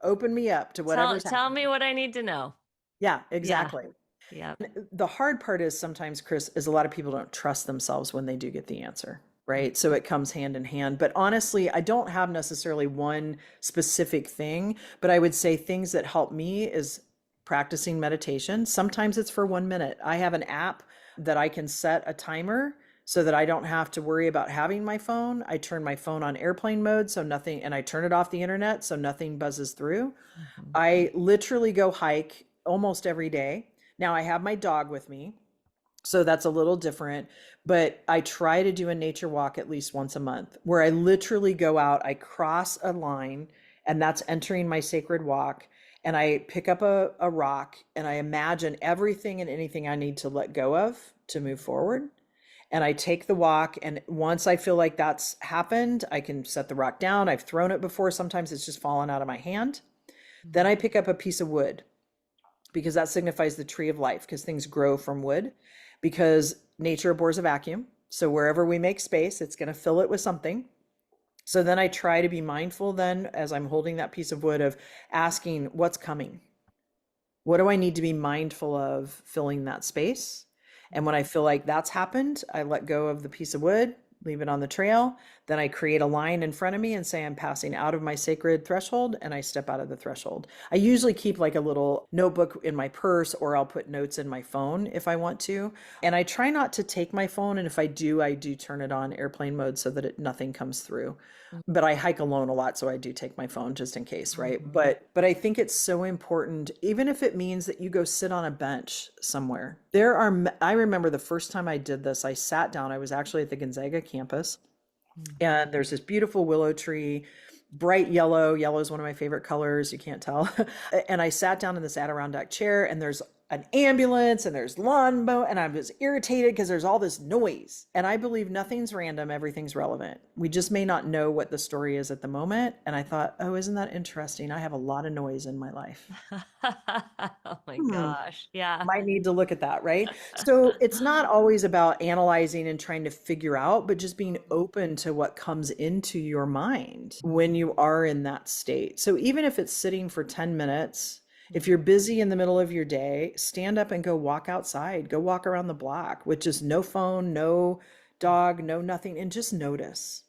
open me up to Tell whatever's tell me happening. what I need to know. Yeah, Yeah. exactly. Yeah. The hard part is sometimes, Chris, is a lot of people don't trust themselves when they do get the answer, right? So it comes hand in hand. But honestly, I don't have necessarily one specific thing, but I would say things that help me is practicing meditation. Sometimes it's for 1 minute. I have an app that I can set a timer so that I don't have to worry about having my phone. I turn my phone on airplane mode so nothing, and I turn it off the internet so nothing buzzes through. Mhm. I literally go hike almost every day. Now I have my dog with me, so that's a little different, but I try to do a nature walk at least once a month where I literally go out, I cross a line, and that's entering my sacred walk. And I pick up a rock and I imagine everything and anything I need to let go of to move forward. And I take the walk. And once I feel like that's happened, I can set the rock down. I've thrown it before. Sometimes it's just fallen out of my hand. Then Mhm. I pick up a piece of wood because that signifies the tree of life because things grow from wood because nature abhors a vacuum. So wherever we make space, it's going to fill it with something. So then I try to be mindful then as I'm holding that piece of wood of asking what's coming. What do I need to be mindful of filling that space? And when I feel like that's happened, I let go of the piece of wood, leave it on the trail. Then I create a line in front of me and say I'm passing out of my sacred threshold and I step out of the threshold. I usually keep like a little notebook in my purse or I'll put notes in my phone if I want to. And I try not to take my phone. And if I do turn it on airplane mode so that nothing comes through. But I hike alone a lot, so I do take my phone just in case, right? Mhm. But I think it's so important, even if it means that you go sit on a bench somewhere. I remember the first time I did this, I sat down. I was actually at the Gonzaga campus, Mhm. and there's this beautiful willow tree, bright yellow. Yellow is one of my favorite colors. You can't tell. And I sat down in this Adirondack chair, and there's an ambulance and there's lawn mow, and I was irritated because there's all this noise. And I believe nothing's random, everything's relevant. We just may not know what the story is at the moment. And I thought, oh, isn't that interesting? I have a lot of noise in my life. Oh my Hmm. gosh. Yeah. Might need to look at that, right? So it's not always about analyzing and trying to figure out, but just being open to what comes into your mind when you are in that state. So even if it's sitting for 10 minutes, if you're busy in the middle of your day, stand up and go walk outside, go walk around the block with just no phone, no dog, no nothing, and just notice.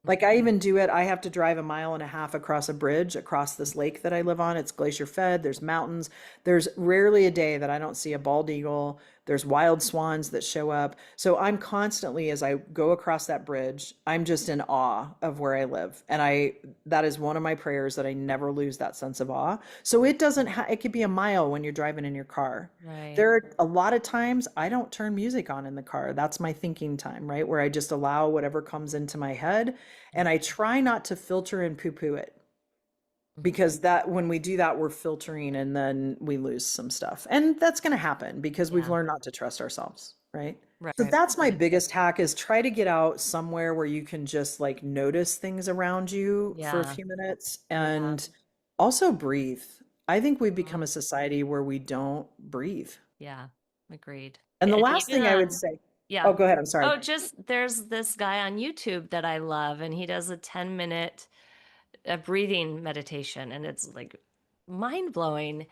Like I even do it. I have to drive a mile and a half across a bridge across this lake that I live on. It's glacier fed. There's mountains. There's rarely a day that I don't see a bald eagle. There's wild swans that show up. So I'm constantly, as I go across that bridge, I'm just in awe of where I live. And that is one of my prayers that I never lose that sense of awe. So it could be a mile when you're driving in your car. Right. There are a lot of times I don't turn music on in the car. That's my thinking time, right? Where I just allow whatever comes into my head and I try not to filter and poo poo it. because that when we do that, we're filtering and then we lose some stuff. And that's going to happen because we've Yeah. learned not to trust ourselves, right? So Right. that's my biggest hack is try to get out somewhere where you can just like notice things around you for a Yeah. few minutes Yeah. and also breathe. I think we've become Mm. a society where we don't breathe. Yeah. Agreed. And the And last even thing I would say, yeah. oh, go ahead. I'm sorry. Oh, just there's this guy on YouTube that I love, and he does a 10-minute breathing meditation, and it's like mind blowing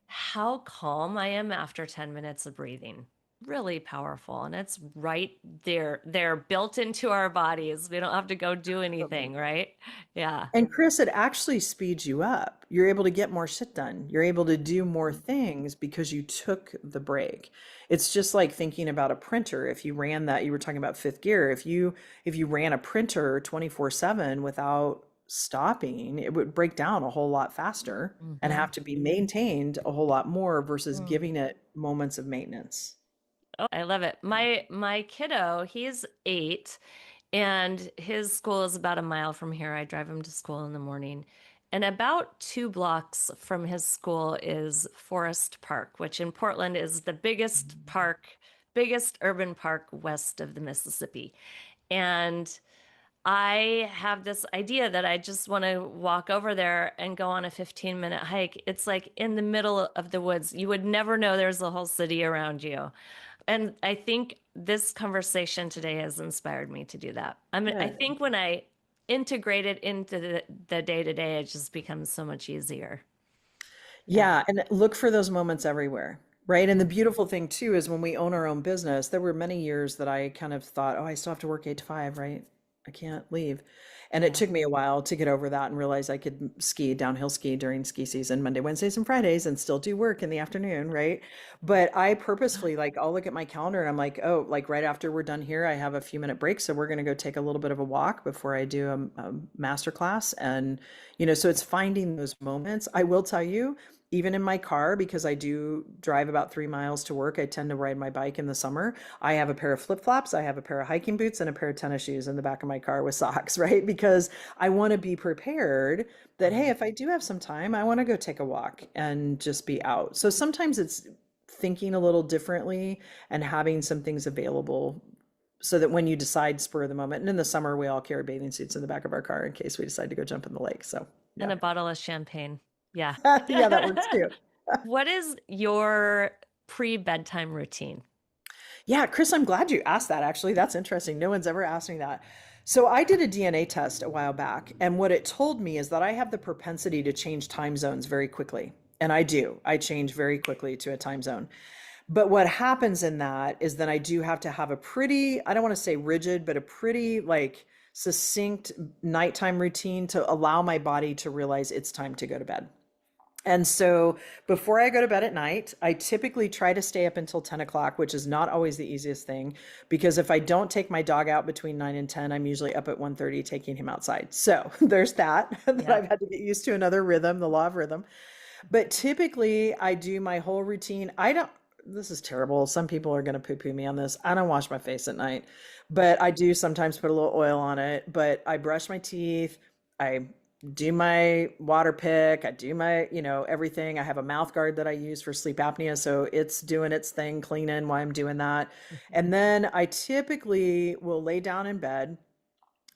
how calm I am after 10 minutes of breathing. Really powerful. And it's right there. They're built into our bodies. We don't have to go do anything, right? Yeah. And Chris, it actually speeds you up. You're able to get more shit done. You're able to do more Mm. things because you took the break. It's just like thinking about a printer. If you ran that, you were talking about fifth gear. If you ran a printer 24/7 without stopping, it would break down a whole lot faster and Hmm. have to be maintained a whole lot more versus giving it moments of maintenance. Oh, I love it. My kiddo, he's 8, and his school is about a mile from here. I drive him to school in the morning. And about 2 blocks from his school is Forest Park, which in Portland is the biggest park, biggest urban park west of the Mississippi. And I have this idea that I just want to walk over there and go on a 15-minute hike. It's like in the middle of the woods. You would never know there's a whole city around you. And I think this conversation today has inspired me to do that. I Good. think when I integrate it into the day to day, it just becomes so much easier. Yeah. Yeah, and look for those moments everywhere, right? And the beautiful thing too is when we own our own business, there were many years that I kind of thought, oh, I still have to work 8 to 5, right? I can't leave. And it Yeah. took me a while to get over that and realize I could ski, downhill ski during ski season, Monday, Wednesdays, and Fridays, and still do work in the afternoon, right? But I purposefully, like, I'll look at my calendar and I'm like, oh, like right after we're done here, I have a few minute break. So we're going to go take a little bit of a walk before I do a master class. And, so it's finding those moments. I will tell you, even in my car, because I do drive about 3 miles to work, I tend to ride my bike in the summer. I have a pair of flip-flops, I have a pair of hiking boots, and a pair of tennis shoes in the back of my car with socks, right? Because I want to be prepared that, hey, if I do have some time, I want to go take a walk and just be out. So sometimes it's thinking a little differently and having some things available so that when you decide spur of the moment, and in the summer, we all carry bathing suits in the back of our car in case we decide to go jump in the lake. So, And yeah. a bottle of champagne. Yeah. Yeah, that works too. What is your pre-bedtime routine? Yeah, Chris, I'm glad you asked that. Actually, that's interesting. No one's ever asked me that. So I did a DNA test a while back, and what it told me is that I have the propensity to change time zones very quickly. And I do. I change very quickly to a time zone. But what happens in that is then I do have to have a pretty, I don't want to say rigid, but a pretty like succinct nighttime routine to allow my body to realize it's time to go to bed. And so before I go to bed at night, I typically try to stay up until 10 o'clock, which is not always the easiest thing because if I don't take my dog out between 9 and 10, I'm usually up at 1:30 taking him outside. So there's that, that Yeah. I've had to get used to another rhythm, the law of rhythm. But typically I do my whole routine. I don't, this is terrible. Some people are going to poo-poo me on this. I don't wash my face at night, but I do sometimes put a little oil on it, but I brush my teeth. I do my water pick. I do my, everything. I have a mouth guard that I use for sleep apnea. So it's doing its thing, cleaning while I'm doing that. And then I typically will lay down in bed.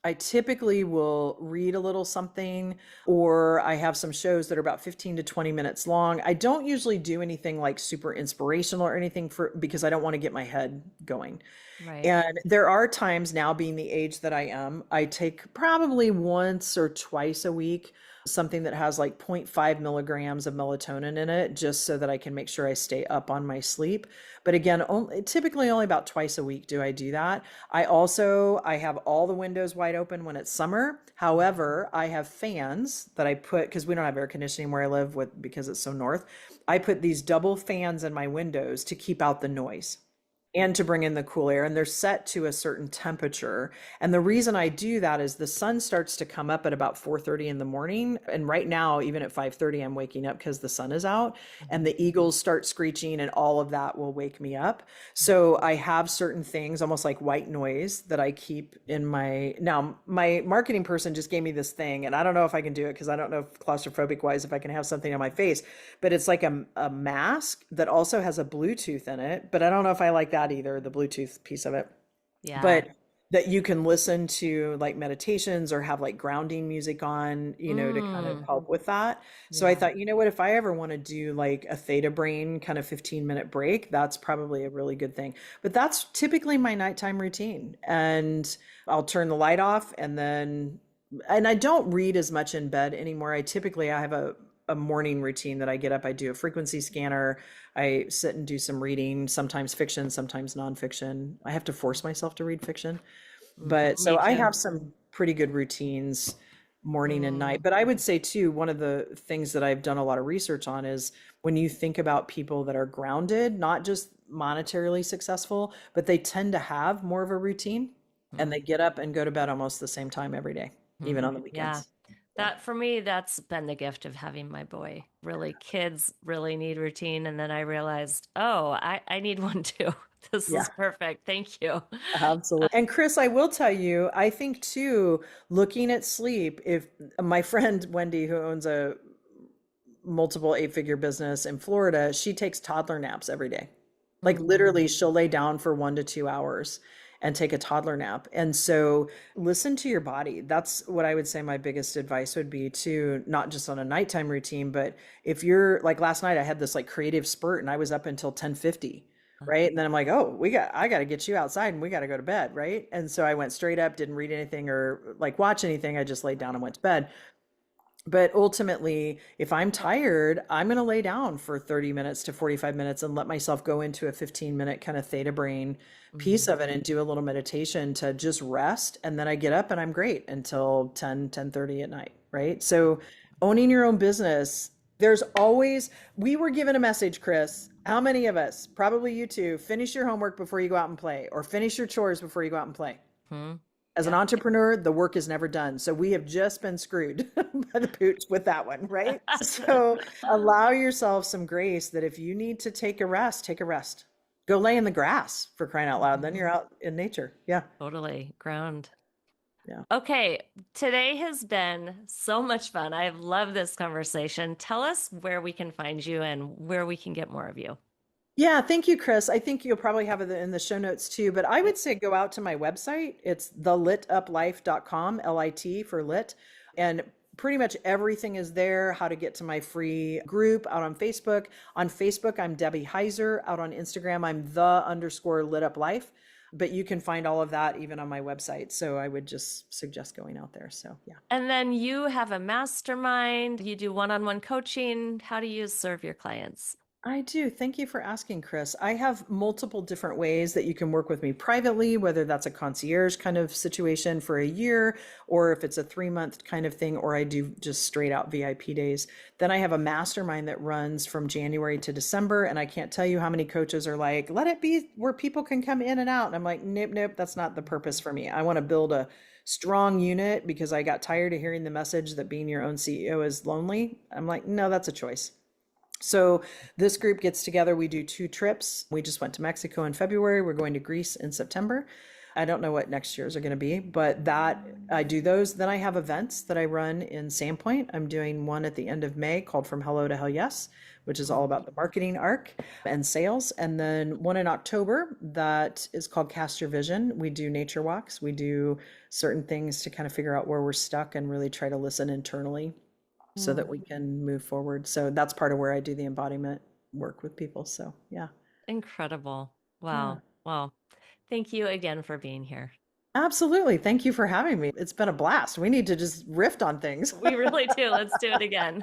I typically will read a little something, or I have some shows that are about 15 to 20 minutes long. I don't usually do anything like super inspirational or anything because I don't want to get my head going. Right. And there are times now, being the age that I am, I take probably once or twice a week something that has like zero point 0.5 milligrams of melatonin in it, just so that I can make sure I stay up on my sleep. But again, typically only about twice a week do I do that. I have all the windows wide open when it's summer. However, I have fans that I put because we don't have air conditioning where I live because it's so north. I put these double fans in my windows to keep out the noise. and to bring in the cool air, and they're set to a certain temperature. And the reason I do that is the sun starts to come up at about 4:30 in the morning, and right now even at 5:30 I'm waking up because the sun is out, and the eagles start screeching and all of that will wake me up. So I have certain things almost like white noise that I keep in my. Now my marketing person just gave me this thing, and I don't know if I can do it because I don't know if claustrophobic wise if I can have something on my face, but it's like a mask that also has a Bluetooth in it. But I don't know if I like that either, the Bluetooth piece of it. Yeah. But that you can listen to like meditations or have like grounding music on, to kind of Mm, help with that. So I yeah. thought, you know what, if I ever want to do like a theta brain kind of 15-minute break, that's probably a really good thing. But that's typically my nighttime routine. And I'll turn the light off and I don't read as much in bed anymore. I have a morning routine that I get up, I do a frequency scanner, I sit and do some reading, sometimes fiction, sometimes nonfiction. I have to force myself to read fiction. But Me so I too. have some pretty good routines morning and night. Mm, But I would say too, one of the things that I've done a lot of research on is when you think about people that are grounded, not just monetarily successful, but they tend to have more of a routine and mm, they get up and go to bed almost the same time every day, even mm. on the Yeah. weekends. Yeah. That for me, that's been the gift of having my boy. Really, kids really need routine. And then I realized, oh, I need one too. This Yeah. is perfect. Thank you. Absolutely. And Chris, I will tell you, I think too, looking at sleep, if my friend Wendy, who owns a multiple eight-figure business in Florida, she takes toddler naps every day. Like Mm, literally, she'll lay down for 1 to 2 hours and take a toddler nap. And so listen to your body. That's what I would say my biggest advice would be to not just on a nighttime routine, but if you're like last night, I had this like creative spurt and I was up until 10:50. Right. And then I'm like, oh, I got to get you outside and we got to go to bed. Right. And so I went straight up, didn't read anything or like watch anything. I just laid down and went to bed. But ultimately, if I'm tired, I'm going to lay down for 30 minutes to 45 minutes and let myself go into a 15-minute kind of theta brain piece mhm. of it and do a little meditation to just rest. And then I get up and I'm great until 10:30 at night. Right. So owning your own business, there's always, we were given a message, Chris. How many of us, probably you too, finish your homework before you go out and play or finish your chores before you go out and play? Mhm. As an Yep. entrepreneur, the work is never done. So we have just been screwed by the pooch with that one, right? So allow yourself some grace that if you need to take a rest, take a rest. Go lay in the grass for crying out loud. Then you're Mhm. out in nature. Yeah. Totally. Ground. Yeah. Okay, today has been so much fun. I've loved this conversation. Tell us where we can find you and where we can get more of you. Yeah, thank you, Chris. I think you'll probably have it in the show notes too, but I would say go out to my website. It's thelituplife.com, LIT for lit. And pretty much everything is there, how to get to my free group out on Facebook. On Facebook, I'm Debbie Heiser. Out on Instagram, I'm _lit up life. But you can find all of that even on my website. So I would just suggest going out there. So yeah. And then you have a mastermind, you do one-on-one coaching. How do you serve your clients? I do. Thank you for asking, Chris. I have multiple different ways that you can work with me privately, whether that's a concierge kind of situation for a year, or if it's a 3 month kind of thing, or I do just straight out VIP days. Then I have a mastermind that runs from January to December. And I can't tell you how many coaches are like, let it be where people can come in and out. And I'm like, nope, nope, that's not the purpose for me. I want to build a strong unit because I got tired of hearing the message that being your own CEO is lonely. I'm like, no, that's a choice. So this group gets together. We do 2 trips. We just went to Mexico in February. We're going to Greece in September. I don't know what next year's are going to be, but that I do those. Then I have events that I run in Sandpoint. I'm doing one at the end of May called From Hello to Hell Yes, which is all about the marketing arc and sales. And then one in October that is called Cast Your Vision. We do nature walks. We do certain things to kind of figure out where we're stuck and really try to listen internally so that Mm, we can move forward. So that's part of where I do the embodiment work with people. So yeah. incredible. Yeah. Wow. Well, thank you again for being here. Absolutely. Thank you for having me. It's been a blast. We need to just riff on things. We really do. Let's do it again.